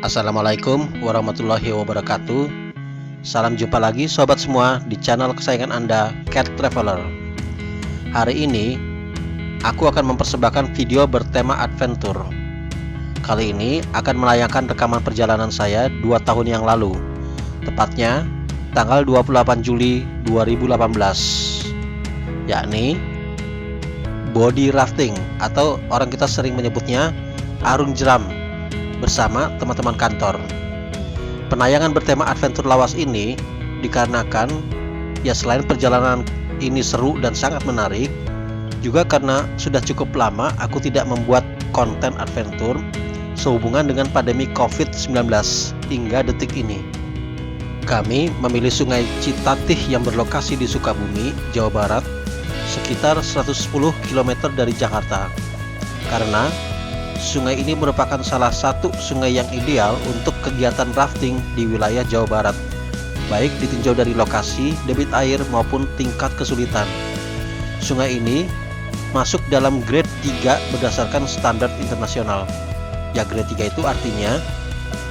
Assalamualaikum warahmatullahi wabarakatuh. Salam jumpa lagi sobat semua di channel kesayangan Anda, Cat Traveler. Hari ini aku akan mempersembahkan video bertema adventure. Kali ini akan melayangkan rekaman perjalanan saya 2 tahun yang lalu, tepatnya tanggal 28 Juli 2018, yakni body rafting atau orang kita sering menyebutnya arung jeram bersama teman-teman kantor. Penayangan bertema adventure lawas ini dikarenakan selain perjalanan ini seru dan sangat menarik, juga karena sudah cukup lama aku tidak membuat konten adventure sehubungan dengan pandemi COVID-19 hingga detik ini. Kami memilih Sungai Citatih yang berlokasi di Sukabumi, Jawa Barat, sekitar 110 km dari Jakarta, karena sungai ini merupakan salah satu sungai yang ideal untuk kegiatan rafting di wilayah Jawa Barat, baik ditinjau dari lokasi, debit air maupun tingkat kesulitan. Sungai ini masuk dalam grade 3 berdasarkan standar internasional. Ya, grade 3 itu artinya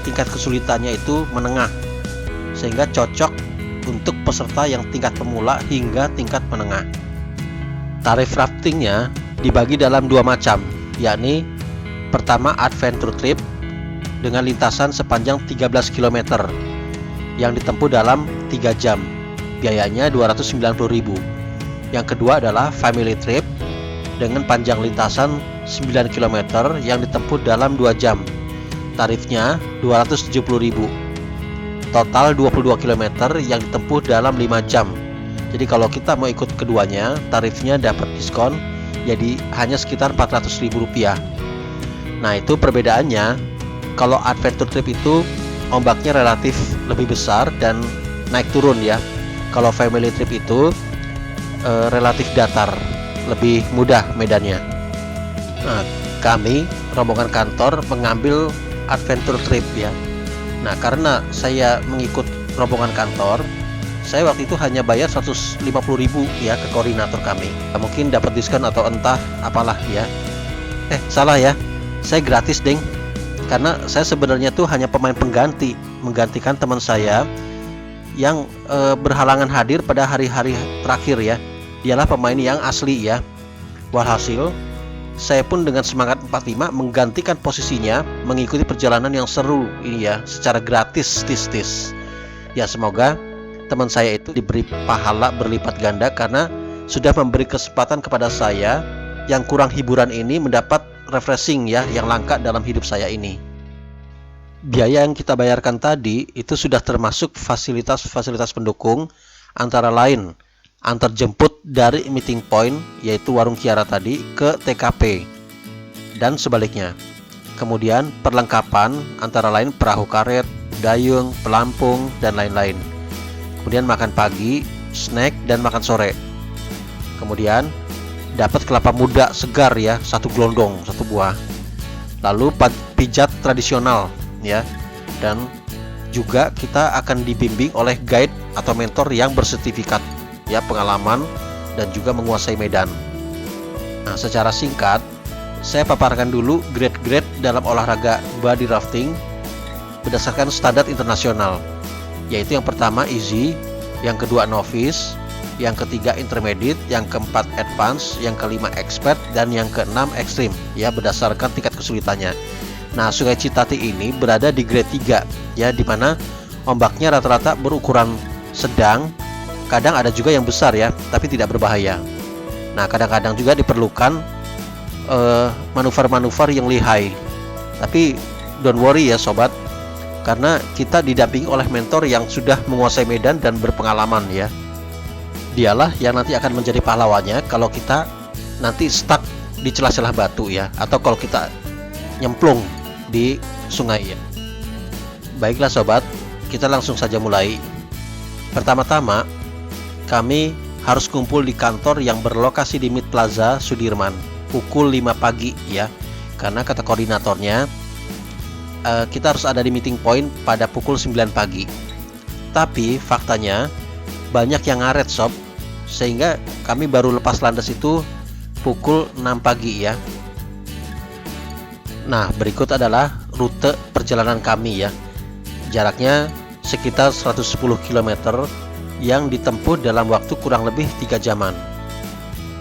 tingkat kesulitannya itu menengah, sehingga cocok untuk peserta yang tingkat pemula hingga tingkat menengah. Tarif raftingnya dibagi dalam 2 macam, yakni pertama adventure trip dengan lintasan sepanjang 13 km yang ditempuh dalam 3 jam, biayanya 290.000. Yang kedua adalah family trip dengan panjang lintasan 9 km yang ditempuh dalam 2 jam, tarifnya 270.000. Total 22 km yang ditempuh dalam 5 jam. Jadi kalau kita mau ikut keduanya, tarifnya dapat diskon, jadi hanya sekitar 400.000 rupiah. Nah, itu perbedaannya. Kalau adventure trip itu ombaknya relatif lebih besar dan naik turun ya. Kalau family trip itu relatif datar, lebih mudah medannya. Nah, kami rombongan kantor mengambil adventure trip ya. Nah, karena saya mengikut rombongan kantor, saya waktu itu hanya bayar 150.000 ya ke koordinator kami. Mungkin dapat diskon atau entah apalah ya. Salah ya. Saya gratis, deng. Karena saya sebenarnya tuh hanya pemain pengganti, menggantikan teman saya yang berhalangan hadir pada hari-hari terakhir ya. Dialah pemain yang asli ya. Walhasil, saya pun dengan semangat 45 menggantikan posisinya, mengikuti perjalanan yang seru ini ya, secara gratis tis-tis. Ya, semoga teman saya itu diberi pahala berlipat ganda karena sudah memberi kesempatan kepada saya yang kurang hiburan ini mendapat refreshing ya, yang langka dalam hidup saya ini. Biaya yang kita bayarkan tadi itu sudah termasuk fasilitas-fasilitas pendukung, antara lain antar jemput dari meeting point yaitu warung Kiara tadi ke TKP dan sebaliknya. Kemudian perlengkapan antara lain perahu karet, dayung, pelampung dan lain-lain. Kemudian makan pagi, snack dan makan sore. Kemudian dapat kelapa muda segar ya, 1 gelondong, 1 buah. Lalu pijat tradisional ya. Dan juga kita akan dibimbing oleh guide atau mentor yang bersertifikat ya, pengalaman dan juga menguasai medan. Nah, secara singkat saya paparkan dulu grade-grade dalam olahraga body rafting berdasarkan standar internasional, yaitu yang pertama easy, yang kedua novice, yang ketiga intermediate, yang keempat advance, yang kelima expert, dan yang keenam extreme ya, berdasarkan tingkat kesulitannya. Nah, Sungai Citatih ini berada di grade 3 ya, dimana ombaknya rata-rata berukuran sedang, kadang ada juga yang besar ya, tapi tidak berbahaya. Nah, kadang-kadang juga diperlukan manuver-manuver yang lihai, tapi don't worry ya sobat, karena kita didampingi oleh mentor yang sudah menguasai medan dan berpengalaman ya. Dialah yang nanti akan menjadi pahlawannya kalau kita nanti stuck di celah-celah batu ya, atau kalau kita nyemplung di sungai ya. Baiklah sobat, kita langsung saja mulai. Pertama-tama, kami harus kumpul di kantor yang berlokasi di Mid Plaza Sudirman pukul 5 pagi ya, karena kata koordinatornya kita harus ada di meeting point pada pukul 9 pagi. Tapi faktanya banyak yang ngaret sob, sehingga kami baru lepas landas itu pukul 6 pagi ya. Nah, berikut adalah rute perjalanan kami ya. Jaraknya sekitar 110 km yang ditempuh dalam waktu kurang lebih 3 jaman.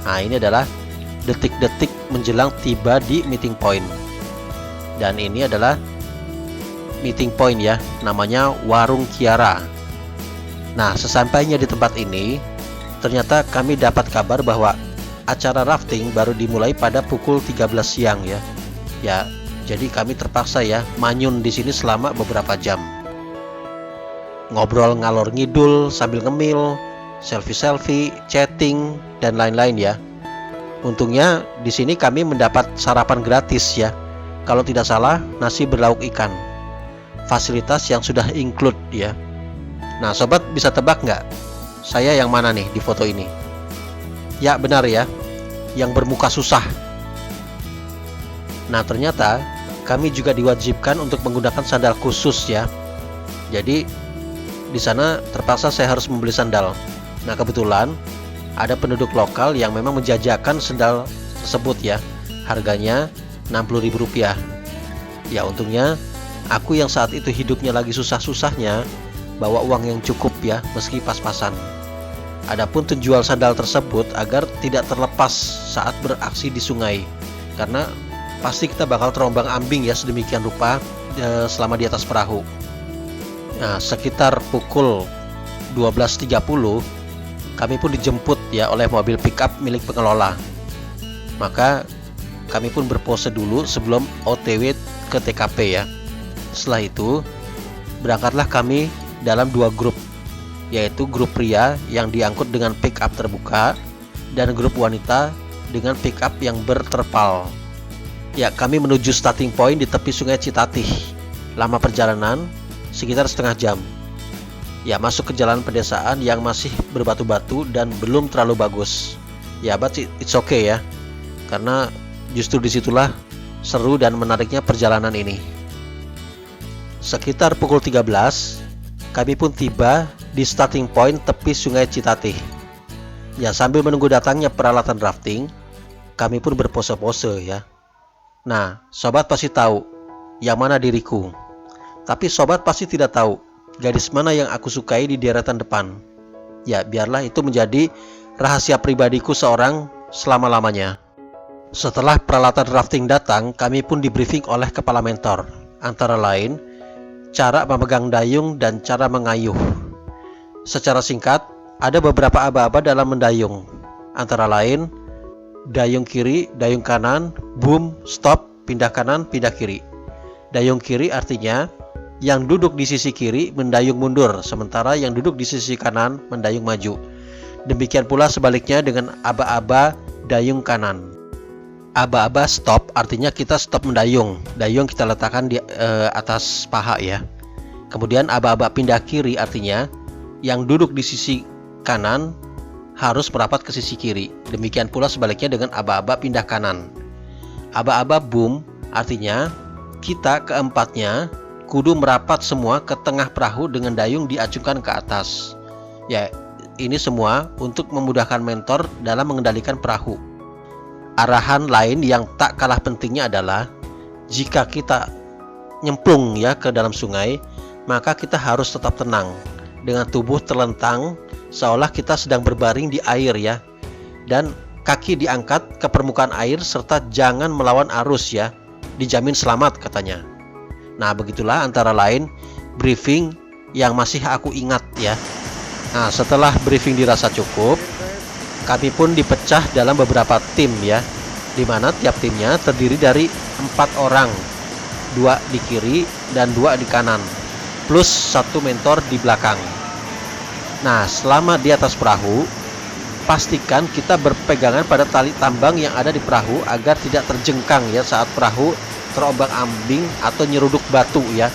Nah, ini adalah detik-detik menjelang tiba di meeting point. Dan ini adalah meeting point ya, namanya Warung Kiara. Nah, sesampainya di tempat ini, ternyata kami dapat kabar bahwa acara rafting baru dimulai pada pukul 13 siang ya. Ya, jadi kami terpaksa ya manyun di sini selama beberapa jam. Ngobrol ngalor ngidul sambil ngemil, selfie-selfie, chatting dan lain-lain ya. Untungnya di sini kami mendapat sarapan gratis ya. Kalau tidak salah, nasi berlauk ikan. Fasilitas yang sudah include ya. Nah, sobat bisa tebak nggak? Saya yang mana nih di foto ini? Ya benar ya, yang bermuka susah. Nah, ternyata kami juga diwajibkan untuk menggunakan sandal khusus ya. Jadi di sana terpaksa saya harus membeli sandal. Nah, kebetulan ada penduduk lokal yang memang menjajakan sandal tersebut ya. Harganya Rp60.000. Ya, untungnya aku yang saat itu hidupnya lagi susah-susahnya bawa uang yang cukup ya, meski pas-pasan. Adapun penjual sandal tersebut agar tidak terlepas saat beraksi di sungai, karena pasti kita bakal terombang-ambing ya sedemikian rupa selama di atas perahu. Nah, sekitar pukul 12.30 kami pun dijemput ya oleh mobil pickup milik pengelola. Maka kami pun berpose dulu sebelum OTW ke TKP ya. Setelah itu berangkatlah kami dalam 2 grup, yaitu grup pria yang diangkut dengan pickup terbuka dan grup wanita dengan pickup yang berterpal. Ya, kami menuju starting point di tepi Sungai Citatih. Lama perjalanan sekitar setengah jam. Ya, masuk ke jalan pedesaan yang masih berbatu-batu dan belum terlalu bagus. Ya, but it's okay ya. Karena justru disitulah seru dan menariknya perjalanan ini. Sekitar pukul 13 kami pun tiba di starting point tepi Sungai Citatih. Ya, sambil menunggu datangnya peralatan rafting, kami pun berpose-pose ya. Nah, sobat pasti tahu yang mana diriku. Tapi sobat pasti tidak tahu gadis mana yang aku sukai di deretan depan. Ya, biarlah itu menjadi rahasia pribadiku seorang selama-lamanya. Setelah peralatan rafting datang, kami pun dibriefing oleh kepala mentor, antara lain cara memegang dayung dan cara mengayuh. Secara singkat, ada beberapa aba-aba dalam mendayung, antara lain dayung kiri, dayung kanan, boom, stop, pindah kanan, pindah kiri. Dayung kiri artinya yang duduk di sisi kiri mendayung mundur, sementara yang duduk di sisi kanan mendayung maju. Demikian pula sebaliknya dengan aba-aba dayung kanan. Aba-aba stop artinya kita stop mendayung. Dayung kita letakkan di atas paha ya. Kemudian aba-aba pindah kiri artinya yang duduk di sisi kanan harus merapat ke sisi kiri. Demikian pula sebaliknya dengan aba-aba pindah kanan. Aba-aba boom artinya kita keempatnya kudu merapat semua ke tengah perahu dengan dayung diacungkan ke atas. Ya, ini semua untuk memudahkan mentor dalam mengendalikan perahu. Arahan lain yang tak kalah pentingnya adalah jika kita nyemplung ya ke dalam sungai, maka kita harus tetap tenang dengan tubuh terlentang seolah kita sedang berbaring di air ya, dan kaki diangkat ke permukaan air serta jangan melawan arus ya, dijamin selamat katanya. Nah, begitulah antara lain briefing yang masih aku ingat ya. Nah, setelah briefing dirasa cukup, kami pun dipecah dalam beberapa tim ya, di mana tiap timnya terdiri dari 4 orang, 2 di kiri dan 2 di kanan, plus 1 mentor di belakang. Nah, selama di atas perahu, pastikan kita berpegangan pada tali tambang yang ada di perahu agar tidak terjengkang ya saat perahu terombang-ambing atau nyeruduk batu ya.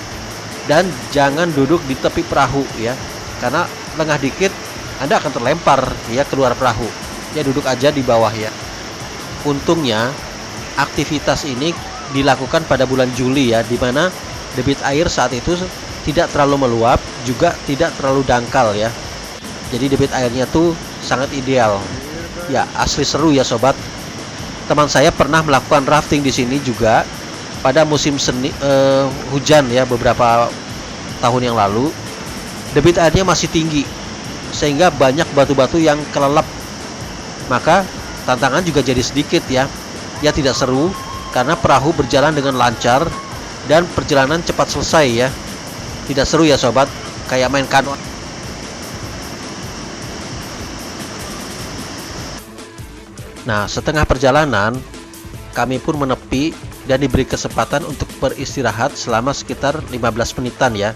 Dan jangan duduk di tepi perahu ya, karena lengah dikit Anda akan terlempar ya keluar perahu. Ya, duduk aja di bawah ya. Untungnya aktivitas ini dilakukan pada bulan Juli ya, di mana debit air saat itu tidak terlalu meluap, juga tidak terlalu dangkal ya. Jadi debit airnya tuh sangat ideal. Ya, asli seru ya sobat. Teman saya pernah melakukan rafting di sini juga pada musim hujan ya beberapa tahun yang lalu, debit airnya masih tinggi sehingga banyak batu-batu yang kelelep. Maka tantangan juga jadi sedikit ya. Ya tidak seru karena perahu berjalan dengan lancar dan perjalanan cepat selesai ya. Tidak seru ya sobat, kayak main kano. Nah, setengah perjalanan kami pun menepi dan diberi kesempatan untuk beristirahat selama sekitar 15 menitan ya,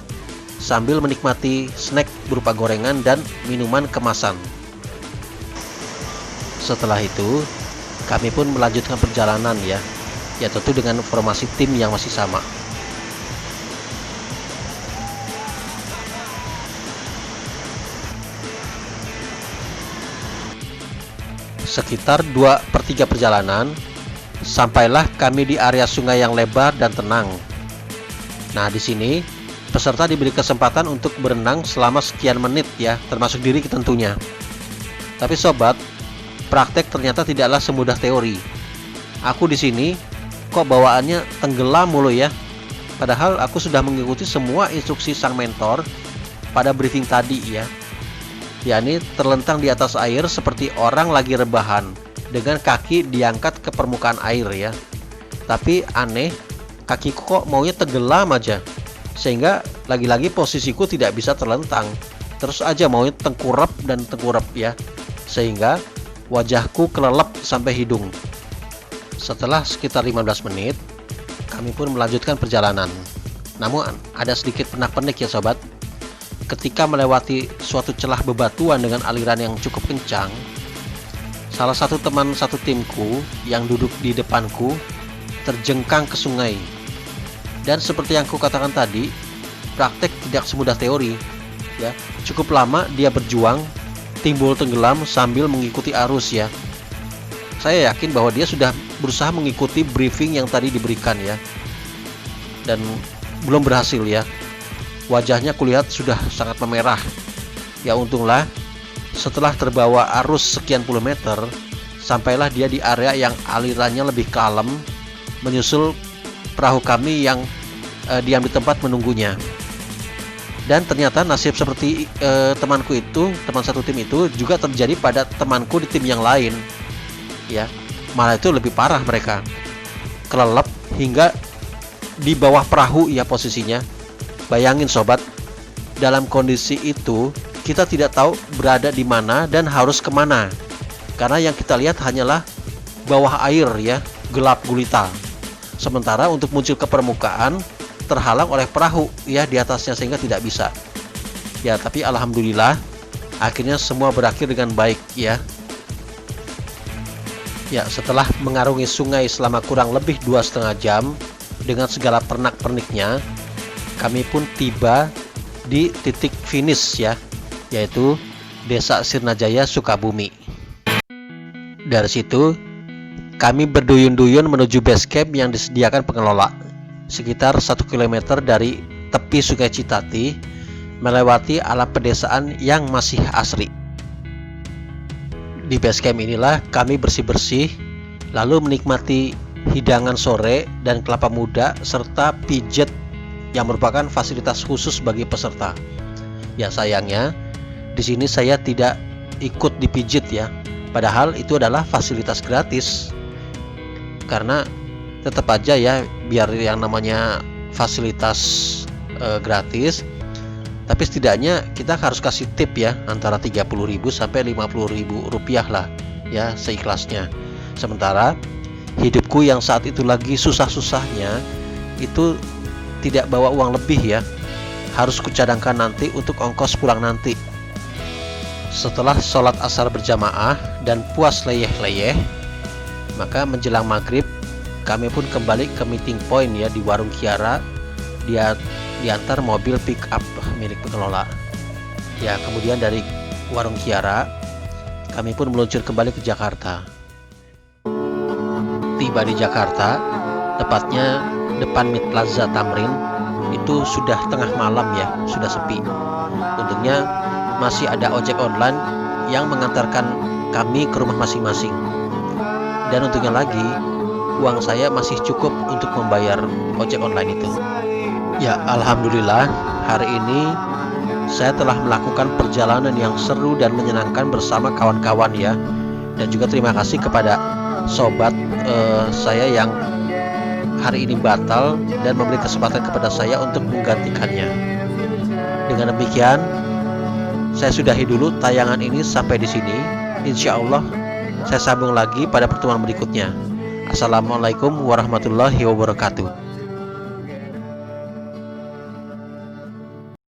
sambil menikmati snack berupa gorengan dan minuman kemasan. Setelah itu, kami pun melanjutkan perjalanan ya tentu dengan formasi tim yang masih sama. Sekitar 2/3 perjalanan, sampailah kami di area sungai yang lebar dan tenang. Nah, di sini peserta diberi kesempatan untuk berenang selama sekian menit ya, termasuk diri tentunya. Tapi sobat, praktek ternyata tidaklah semudah teori. Aku di sini kok bawaannya tenggelam mulu ya. Padahal aku sudah mengikuti semua instruksi sang mentor pada briefing tadi ya. Yakni terlentang di atas air seperti orang lagi rebahan dengan kaki diangkat ke permukaan air ya. Tapi aneh, kakiku kok maunya tenggelam aja, sehingga lagi-lagi posisiku tidak bisa terlentang, terus aja maunya tengkurap dan tengkurap ya, sehingga wajahku kelelep sampai hidung. Setelah sekitar 15 menit, kami pun melanjutkan perjalanan. Namun ada sedikit pernak-pernik ya sobat. Ketika melewati suatu celah bebatuan dengan aliran yang cukup kencang, salah satu teman satu timku yang duduk di depanku terjengkang ke sungai. Dan seperti yang aku katakan tadi, praktek tidak semudah teori ya. Cukup lama dia berjuang, timbul tenggelam sambil mengikuti arus ya. Saya yakin bahwa dia sudah berusaha mengikuti briefing yang tadi diberikan ya, dan belum berhasil ya. Wajahnya kulihat sudah sangat memerah. Ya untunglah, setelah terbawa arus sekian puluh meter, sampailah dia di area yang alirannya lebih kalem, menyusul perahu kami yang diam di tempat menunggunya. Dan ternyata nasib seperti temanku itu, teman satu tim itu juga terjadi pada temanku di tim yang lain. Ya, malah itu lebih parah, mereka kelelep hingga di bawah perahu ya posisinya. Bayangin sobat, dalam kondisi itu kita tidak tahu berada di mana dan harus kemana, karena yang kita lihat hanyalah bawah air ya, gelap gulita. Sementara untuk muncul ke permukaan terhalang oleh perahu ya di atasnya, sehingga tidak bisa. Ya, tapi alhamdulillah akhirnya semua berakhir dengan baik ya. Ya, setelah mengarungi sungai selama kurang lebih 2,5 jam dengan segala pernak-perniknya, kami pun tiba di titik finish ya, yaitu Desa Sirnajaya, Sukabumi. Dari situ kami berduyun-duyun menuju base camp yang disediakan pengelola, sekitar 1 km dari tepi Sungai Citati, melewati alam pedesaan yang masih asri. Di base camp inilah kami bersih-bersih, lalu menikmati hidangan sore dan kelapa muda serta pijet yang merupakan fasilitas khusus bagi peserta. Ya sayangnya di sini saya tidak ikut dipijit ya, padahal itu adalah fasilitas gratis. Karena tetap aja ya, biar yang namanya fasilitas gratis, tapi setidaknya kita harus kasih tip ya, antara 30.000 sampai 50.000 rupiah lah ya, seikhlasnya. Sementara hidupku yang saat itu lagi susah-susahnya itu tidak bawa uang lebih ya, harus kucadangkan nanti untuk ongkos pulang nanti. Setelah sholat asar berjamaah dan puas leyeh-leyeh, maka menjelang maghrib kami pun kembali ke meeting point ya di Warung Kiara. Dia diantar mobil pick up milik pengelola. Ya, kemudian dari Warung Kiara kami pun meluncur kembali ke Jakarta. Tiba di Jakarta, tepatnya depan Mid Plaza Tamrin, itu sudah tengah malam ya, sudah sepi. Untungnya masih ada ojek online yang mengantarkan kami ke rumah masing-masing. Dan untungnya lagi, uang saya masih cukup untuk membayar ojek online itu. Ya, alhamdulillah hari ini saya telah melakukan perjalanan yang seru dan menyenangkan bersama kawan-kawan ya. Dan juga terima kasih kepada sobat saya yang hari ini batal dan memberi kesempatan kepada saya untuk menggantikannya. Dengan demikian, saya sudahi dulu tayangan ini sampai di sini. Insya Allah saya sambung lagi pada pertemuan berikutnya. Assalamualaikum warahmatullahi wabarakatuh.